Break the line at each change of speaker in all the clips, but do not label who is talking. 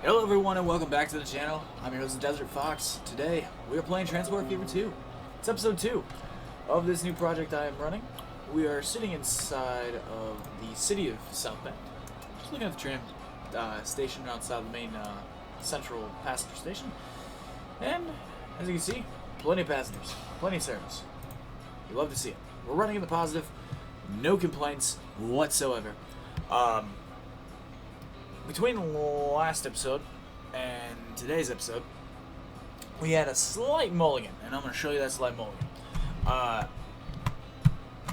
Hello everyone and welcome back to the channel. I'm your host Desert Fox. Today we are playing Transport Fever 2. It's episode 2 of this new project I am running. We are sitting inside of the city of South Bend. Just looking at the tram station outside the main central passenger station. And as you can see, plenty of passengers, plenty of service. We love to see it. We're running in the positive, no complaints whatsoever. Between last episode and today's episode, we had a slight mulligan, and I'm going to show you that slight mulligan.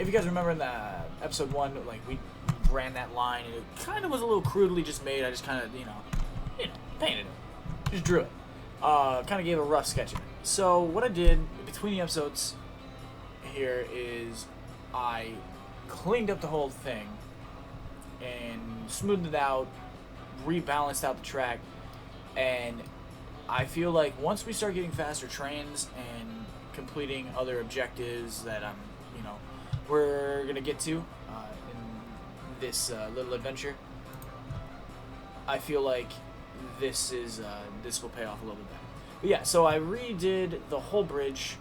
If you guys remember in the episode 1, like we ran that line, and it kind of was a little crudely just made. I just kind of, painted it, just drew it, kind of gave a rough sketch of it. So what I did between the episodes here is I cleaned up the whole thing and smoothed it out, rebalanced out the track, and I feel like once we start getting faster trains and completing other objectives that we're gonna get to in this little adventure, I feel like this will pay off a little bit better. But yeah, so I redid the whole bridge.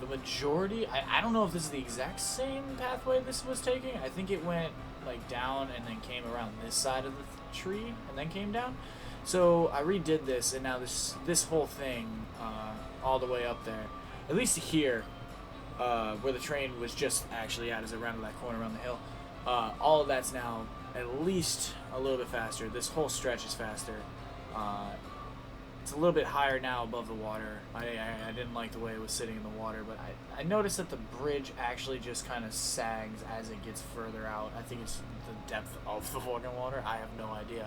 The majority, I don't know if this is the exact same pathway this was taking. I think it went like down and then came around this side of the tree and then came down. So I redid this, and now this whole thing all the way up there, at least here where the train was just actually at as it rounded that corner around the hill, all of that's now at least a little bit faster. This whole stretch is faster. It's a little bit higher now above the water. I didn't like the way it was sitting in the water, but I noticed that the bridge actually just kind of sags as it gets further out. I think it's the depth of the fucking water. I have no idea.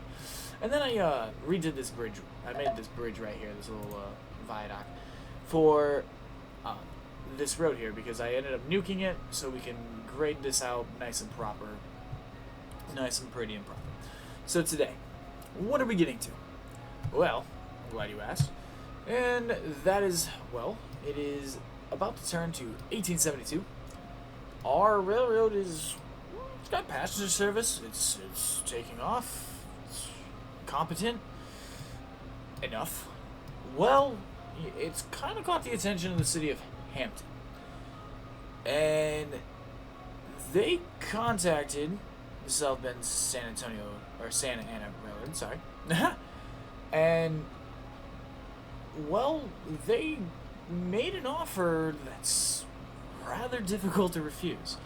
And then I redid this bridge. I made this bridge right here, this little viaduct, for this road here, because I ended up nuking it so we can grade this out nice and proper, nice and pretty and proper. So today, what are we getting to? Well, glad you asked. And that is, well, it is about to turn to 1872. Our railroad it's got passenger service. It's taking off. It's competent enough. Well, it's kind of caught the attention of the city of Hampton. And they contacted the South Bend Santa Ana Railroad, sorry. And well, they made an offer that's rather difficult to refuse.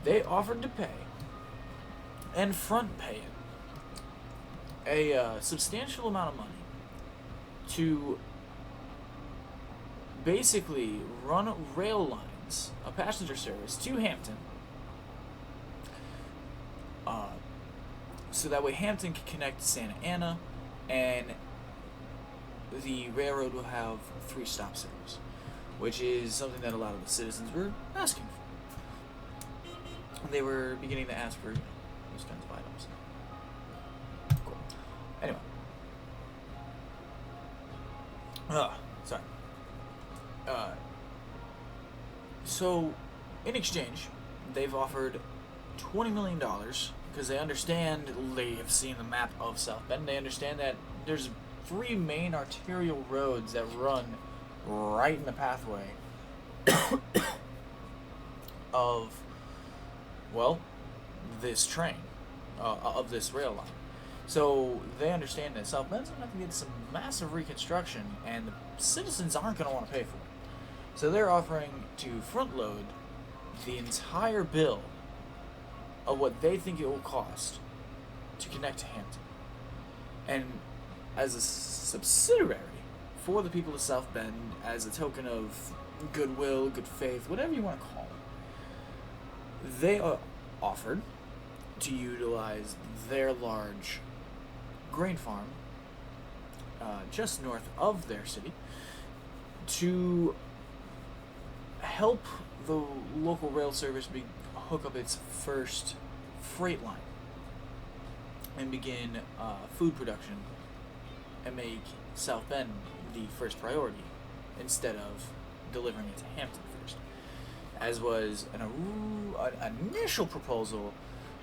They offered to pay, and front pay it, a substantial amount of money to basically run rail lines, a passenger service, to Hampton, so that way Hampton can connect to Santa Ana, and the railroad will have 3-stop service, which is something that a lot of the citizens were asking for. They were beginning to ask for those kinds of items. Cool. Anyway. Sorry. So, in exchange, they've offered $20 million, because they understand, they have seen the map of South Bend, they understand that there's 3 main arterial roads that run right in the pathway of, well, this train, of this rail line. So they understand that South Bend's going to have to get some massive reconstruction, and the citizens aren't going to want to pay for it. So they're offering to front load the entire bill of what they think it will cost to connect to Hampton. And as a subsidiary for the people of South Bend, as a token of goodwill, good faith, whatever you want to call it, they are offered to utilize their large grain farm just north of their city to help the local rail service hook up its first freight line and begin food production and make South Bend the first priority instead of delivering it to Hampton first, as was an initial proposal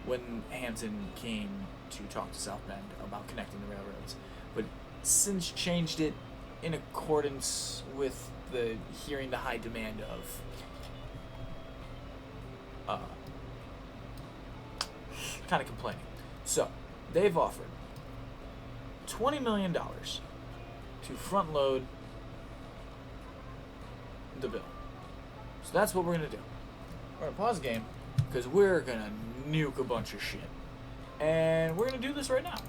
when Hampton came to talk to South Bend about connecting the railroads, but since changed it in accordance with the hearing the high demand of kind of complaining. So they've offered $20 million to front load the bill. So that's what we're gonna do. We're gonna pause the game because we're gonna nuke a bunch of shit, and we're gonna do this right now.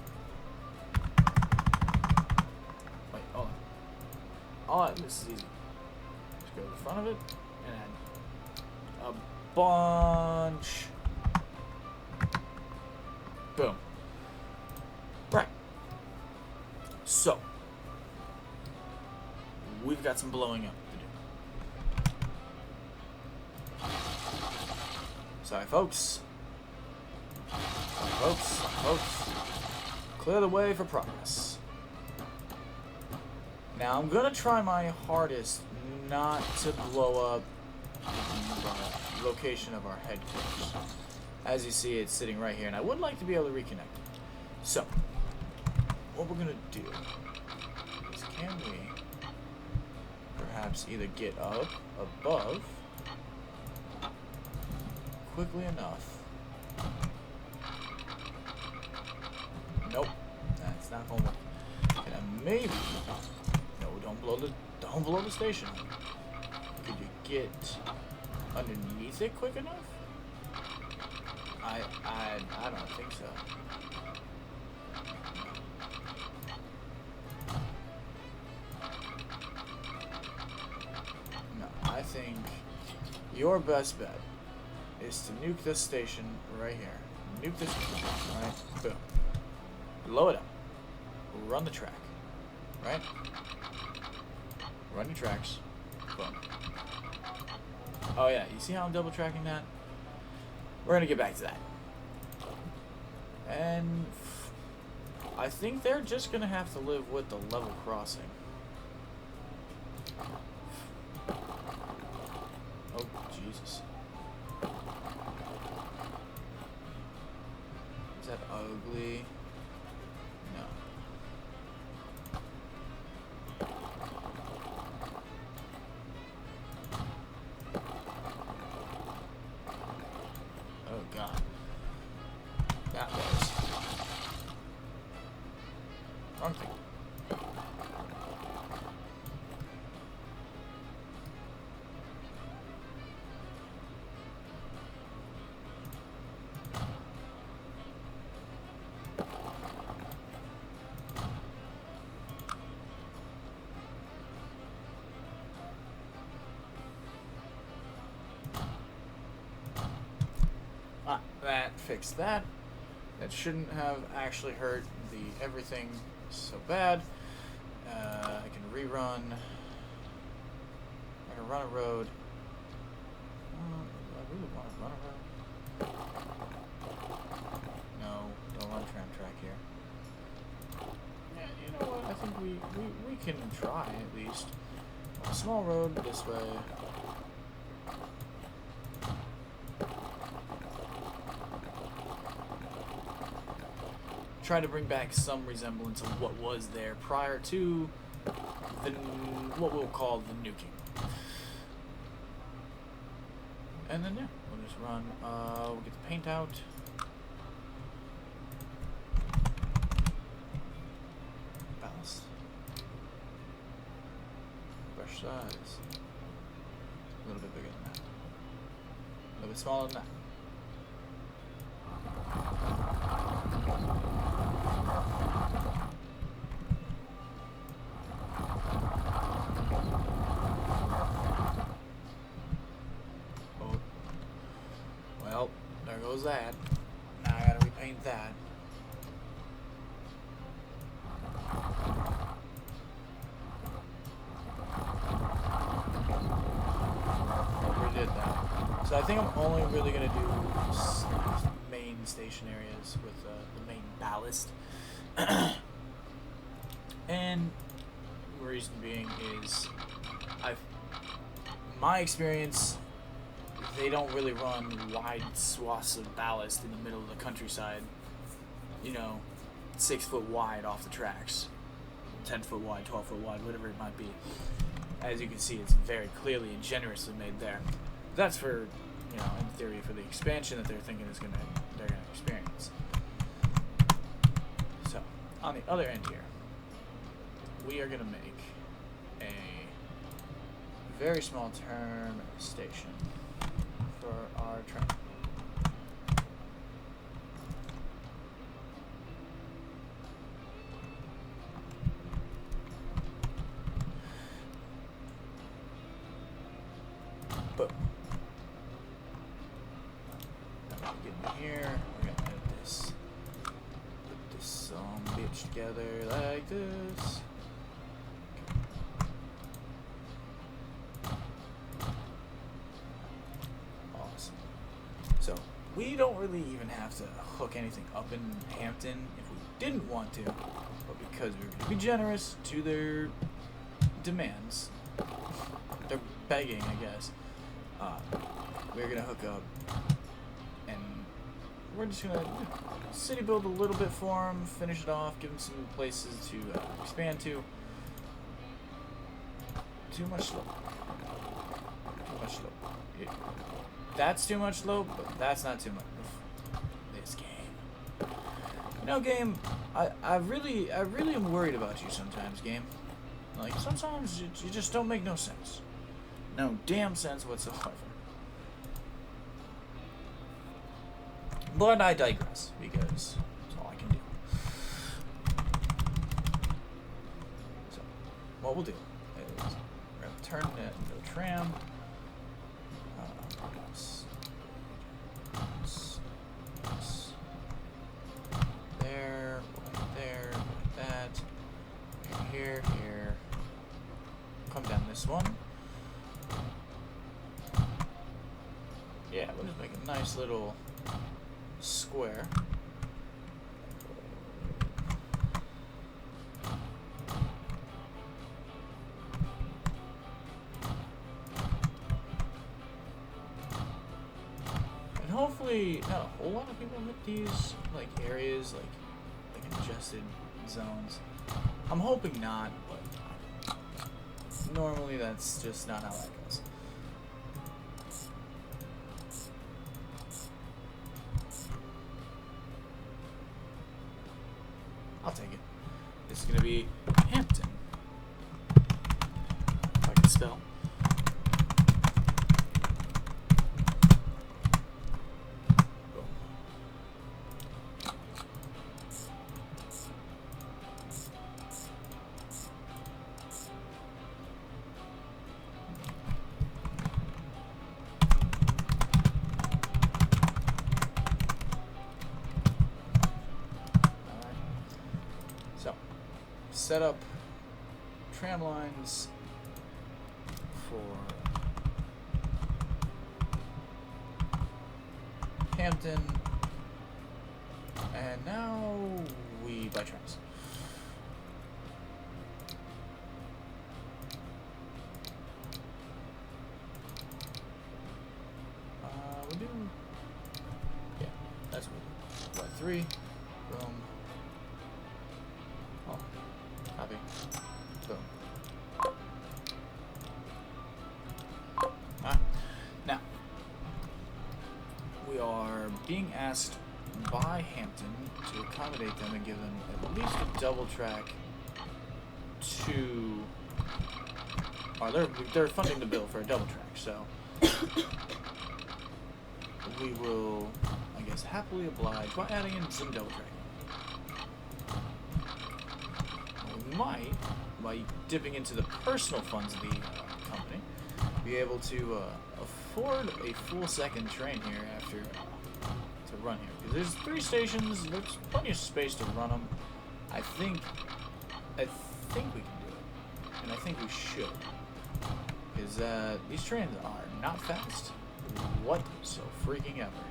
Wait, hold on. This is easy. Just go to the front of it and add a bunch. Boom. Right. So we've got some blowing up to do. Sorry, folks. Sorry, folks. Clear the way for progress. Now, I'm gonna try my hardest not to blow up the location of our headquarters. As you see, it's sitting right here, and I would like to be able to reconnect it. So, what we're gonna do is, can we perhaps either get up above quickly enough? Nope, that's not gonna work. Can I maybe? No, don't blow the station. Could you get underneath it quick enough? I don't think so. No, I think your best bet is to nuke this station right here. Nuke this one, right? Boom. Blow it up. Run the track. Right? Run your tracks. Boom. Oh yeah, you see how I'm double tracking that? We're gonna get back to that. And I think they're just gonna have to live with the level crossing. Oh, Jesus. Is that ugly? No. Oh, God. That was wrong thing. That fixed that. That shouldn't have actually hurt the everything so bad. I can rerun. I can run a road. Do I really want to run a road? No, don't run a tram track here. Yeah, you know what? I think we can try at least. A small road this way. Try to bring back some resemblance of what was there prior to what we'll call the nuking. And then, yeah, we'll just run, we'll get the paint out. Ballast. Brush size. A little bit bigger than that. A little bit smaller than that. Well, there goes that. Now I gotta repaint that. We did that. So I think I'm only really gonna do main station areas with the main ballast. And the reason being is my experience, they don't really run wide swaths of ballast in the middle of the countryside you know, 6 foot wide off the tracks, 10 foot wide, 12 foot wide, whatever it might be. As you can see, it's very clearly and generously made there. That's for, you know, in theory, for the expansion that they're thinking they're gonna experience. So, on the other end here, we are gonna make a very small term station for our train. Boom. Now we get in here. We're gonna edit this. Put this bitch together like this. Awesome. So we don't really even have to hook anything up in Hampton if we didn't want to, but because we're gonna be generous to their demands, they're begging, I guess. We're gonna hook up, and we're just gonna city build a little bit for them, finish it off, give them some places to expand to. Too much slope. Too much slope. Yeah. That's too much slope, but that's not too much. This game. You know, game. I really am worried about you sometimes, game. Like sometimes you just don't make no sense. No damn sense whatsoever. But I digress, because that's all I can do. So, what we'll do is we're going to turn it into a tram. There, there, that. Here, here. Come down this one. Yeah, we'll just make a nice little square. And hopefully not a whole lot of people hit these like areas, like congested zones. I'm hoping not, but normally that's just not how that goes. I'll take it. This is gonna be Hampton. If I can spell. Boom. Set up tram lines for Hampton, and now we buy trams. We do, yeah, that's what we do. Buy 3, boom. Oh. Copy. Boom. Now, we are being asked by Hampton to accommodate them and give them at least a double track to... they're funding the bill for a double track, so we will, I guess, happily oblige by adding in some double tracking. Might, by dipping into the personal funds of the company, be able to afford a full second train here after to run here. Because there's 3 stations, there's plenty of space to run them. I think we can do it, and I think we should. Because these trains are not fast whatso freaking ever.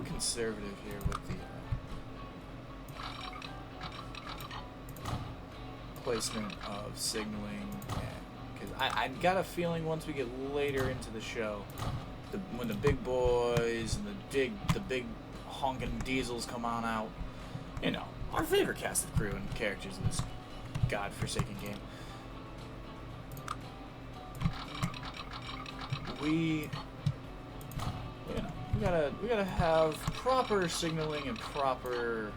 Conservative here placement of signaling, because I got a feeling once we get later into the show, when the big boys and the big honking diesels come on out, you know, our favorite cast of crew and characters in this godforsaken game. We gotta have proper signaling and proper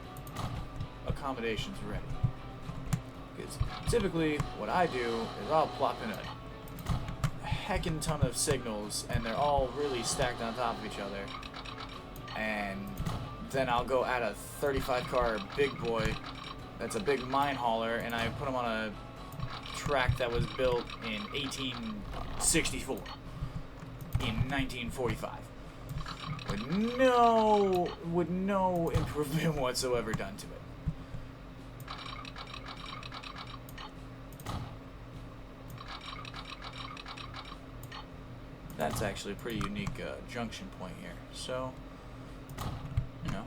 accommodations ready. Because typically what I do is I'll plop in a heckin' ton of signals and they're all really stacked on top of each other, and then I'll go add a 35 car big boy that's a big mine hauler, and I put them on a track that was built in 1864 in 1945 with no improvement whatsoever done to it. That's actually a pretty unique junction point here. So, you know,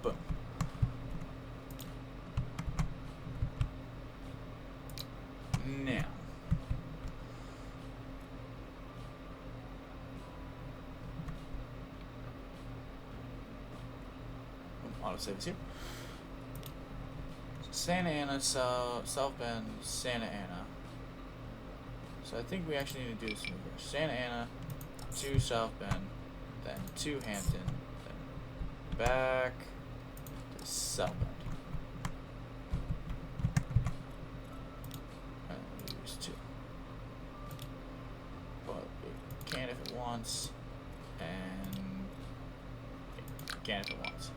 boom. Now, autosave is here. Santa Ana, South Bend, Santa Ana. So I think we actually need to do this in reverse. Santa Ana to South Bend, then to Hampton, then back to South Bend. And use 2. But it can if it wants, and it can if it wants.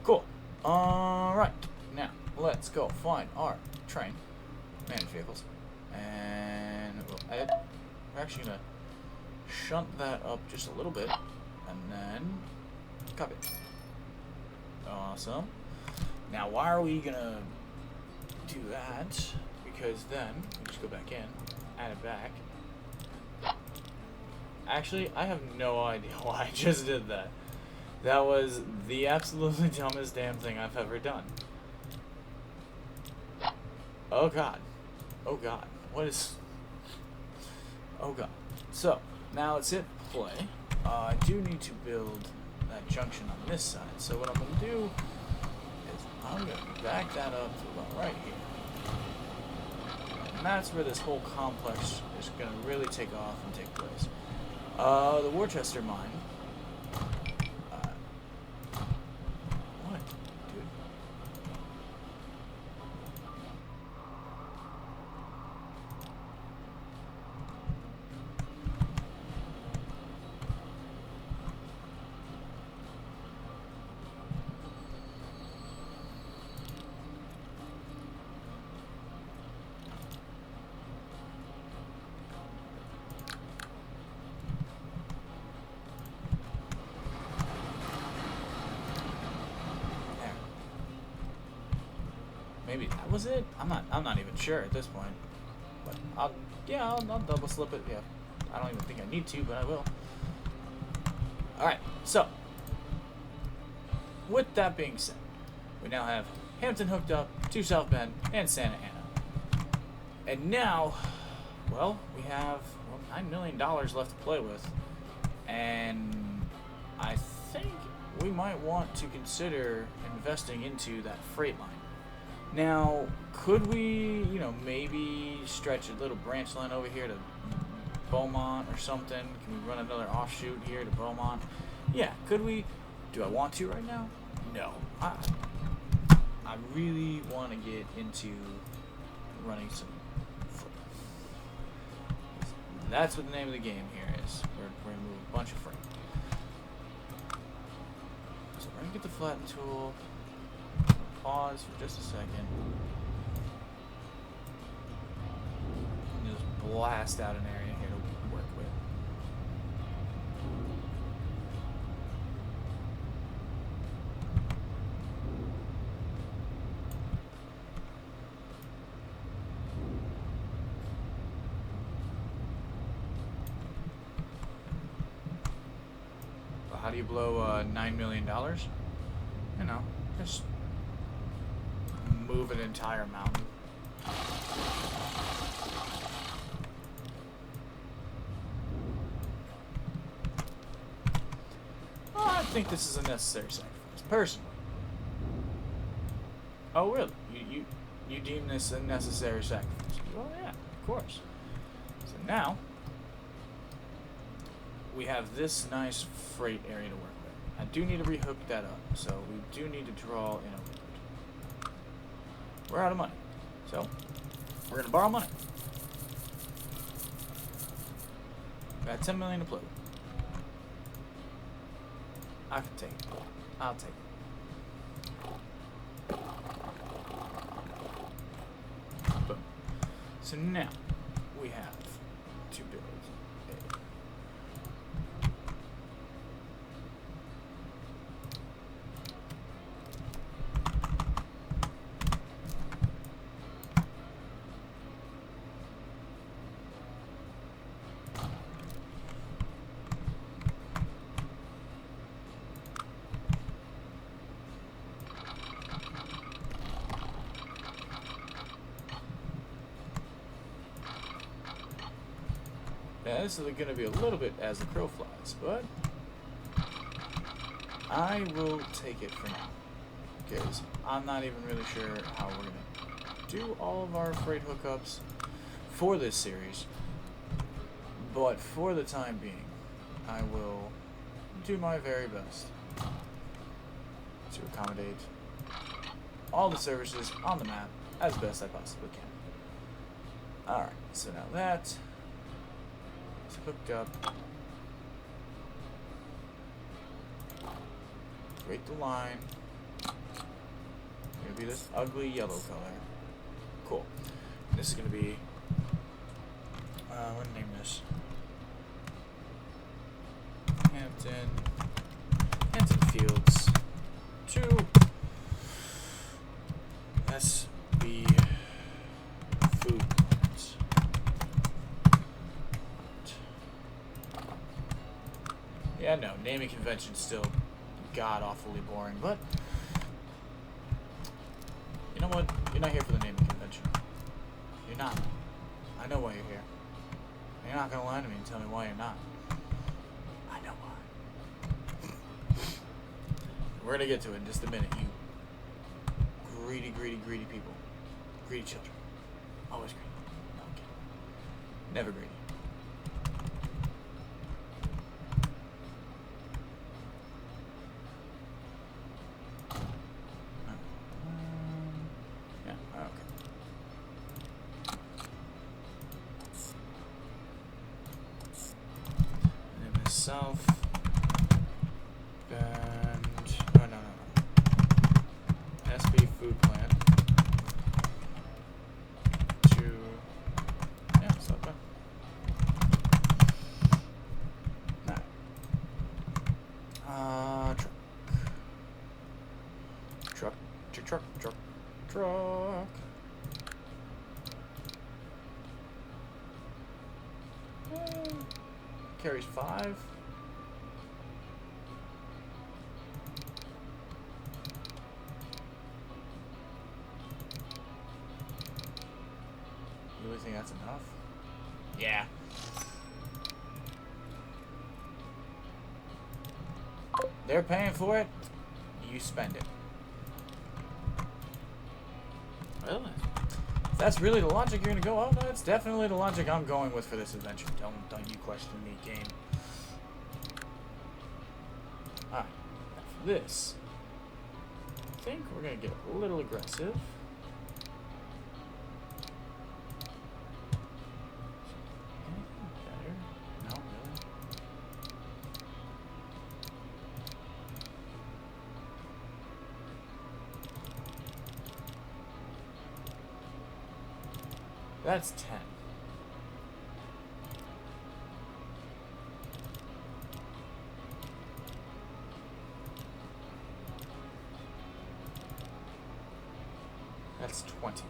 Cool. Alright, now let's go find our train, managed vehicles, and we'll edit. We're actually going to shunt that up just a little bit, and then copy it. Awesome. Now, why are we going to do that? Because then we just go back in, add it back. Actually, I have no idea why I just did that. That was the absolutely dumbest damn thing I've ever done. Oh god. Oh god. What is... Oh god. So, now let's hit play. I do need to build that junction on this side. So what I'm going to do is I'm going to back that up to about right here. And that's where this whole complex is going to really take off and take place. The Worcester mine. Maybe that was it? I'm not even sure at this point. But I'll double slip it, yeah. I don't even think I need to, but I will. Alright, so with that being said, we now have Hampton hooked up to South Bend and Santa Ana. And now, well, we have $9 million left to play with. And I think we might want to consider investing into that freight line. Now, could we, maybe stretch a little branch line over here to Beaumont or something? Can we run another offshoot here to Beaumont? Yeah, could we? Do I want to right now? No. I really want to get into running some freight. That's what the name of the game here is. We're going to move a bunch of freight. So we're going to get the flatten tool. Pause for just a second. And just blast out an area here to work with. do you blow $9 million? You know, just move an entire mountain. Well, I think this is a necessary sacrifice, personally. Oh, really? You deem this a necessary sacrifice? Well, yeah, of course. So now we have this nice freight area to work with. I do need to rehook that up, so we do need to draw in a loop. We're out of money, so we're gonna borrow money. Got 10 million to play with. I can take it. I'll take it. Boom. So now we have two builds. Yeah, this is going to be a little bit as the crow flies, but I will take it for now, because I'm not even really sure how we're going to do all of our freight hookups for this series, but for the time being, I will do my very best to accommodate all the services on the map as best I possibly can. Alright, so now that hooked up. Rate the line. Gonna be this ugly yellow color. Cool. This is gonna be what name this? Hampton Fields 2 SB Food. Yeah, no, naming convention's still god-awfully boring, but you know what? You're not here for the naming convention. You're not. I know why you're here. You're not gonna lie to me and tell me why you're not. I know why. We're gonna get to it in just a minute, you greedy, greedy, greedy people. Greedy children. Always greedy. No, I'm kidding. Never greedy. South and no. SB Food Plant to South Bend. Truck. Carries 5. You really think that's enough? Yeah. They're paying for it. You spend it. Well, if that's really the logic you're gonna go, oh no, it's definitely the logic I'm going with for this adventure. Don't you question me, game. Alright, for this, I think we're gonna get a little aggressive. Anything better? No, really? That's 10. That's 20.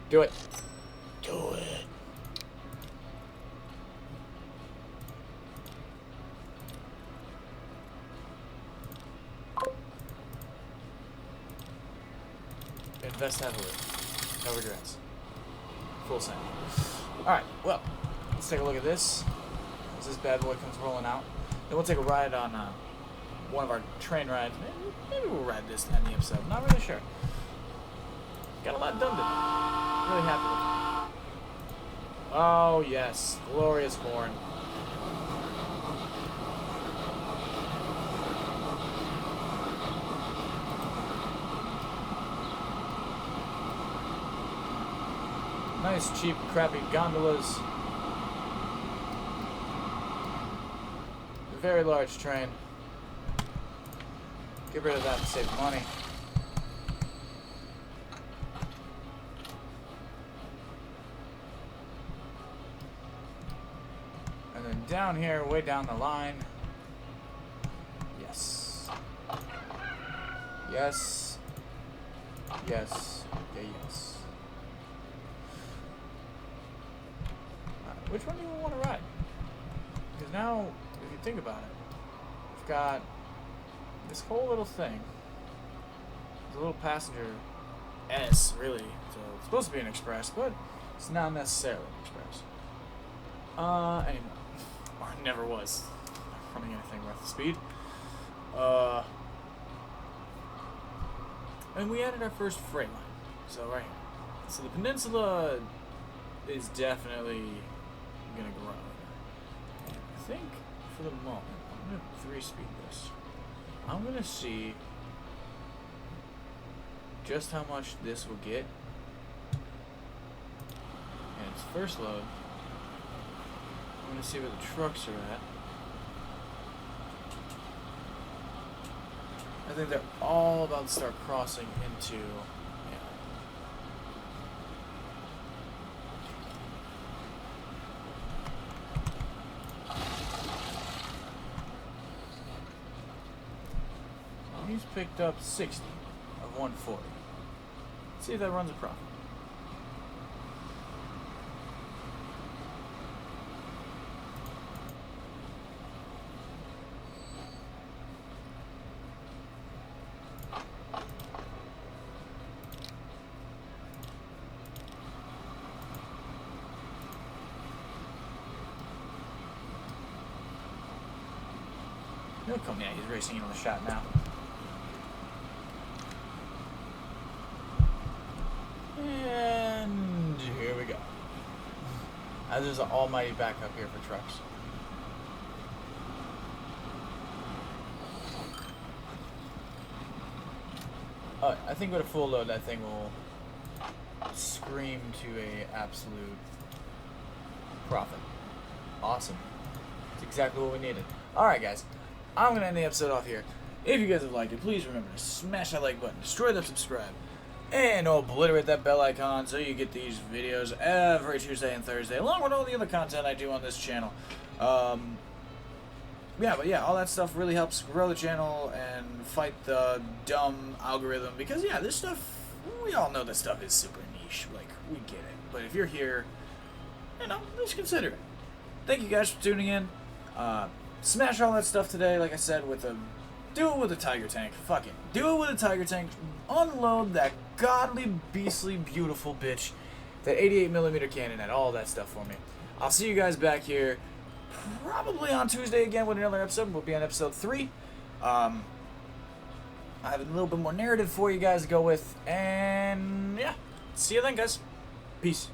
Do it. Do it. Invest heavily. No regrets. Full send. Alright, well, let's take a look at this. As this bad boy comes rolling out. Then we'll take a ride on one of our train rides. Maybe we'll ride this to end the episode. Not really sure. Got a lot done today. Really happy with it. Oh, yes. Glorious horn. Nice, cheap, crappy gondolas. A very large train. Get rid of that and save money. And then down here, way down the line. Yes. Yes. Yes. Yeah, yes. Which one do you want to ride? Because now, if you think about it, we've got this whole little thing. It's a little passenger S, really. So it's supposed to be an express, but it's not necessarily an express. Anymore. Or it never was. Not running anything worth the speed. And we added our first freight line. So right here. So the peninsula is definitely gonna grow. And I think for the moment, I'm gonna 3-speed this. I'm gonna see just how much this will get. And its first load. I'm gonna see where the trucks are at. I think they're all about to start crossing into. He's picked up 60 of 140. Let's see if that runs a profit. He'll come. Yeah, he's racing in on the shot now. And here we go. There's an almighty backup here for trucks. I think with a full load, that thing will scream to a absolute profit. Awesome. It's exactly what we needed. Alright, guys. I'm going to end the episode off here. If you guys have liked it, please remember to smash that like button, destroy that subscribe, and obliterate that bell icon so you get these videos every Tuesday and Thursday, along with all the other content I do on this channel. Yeah, all that stuff really helps grow the channel and fight the dumb algorithm. Because, yeah, this stuff, we all know this stuff is super niche. Like, we get it. But if you're here, just consider it. Thank you guys for tuning in. Smash all that stuff today, like I said, do it with a Tiger tank. Fuck it. Do it with a Tiger tank. Unload that godly, beastly, beautiful bitch. That 88mm cannon and all that stuff for me. I'll see you guys back here probably on Tuesday again with another episode. We'll be on episode 3. I have a little bit more narrative for you guys to go with. And, yeah. See you then, guys. Peace.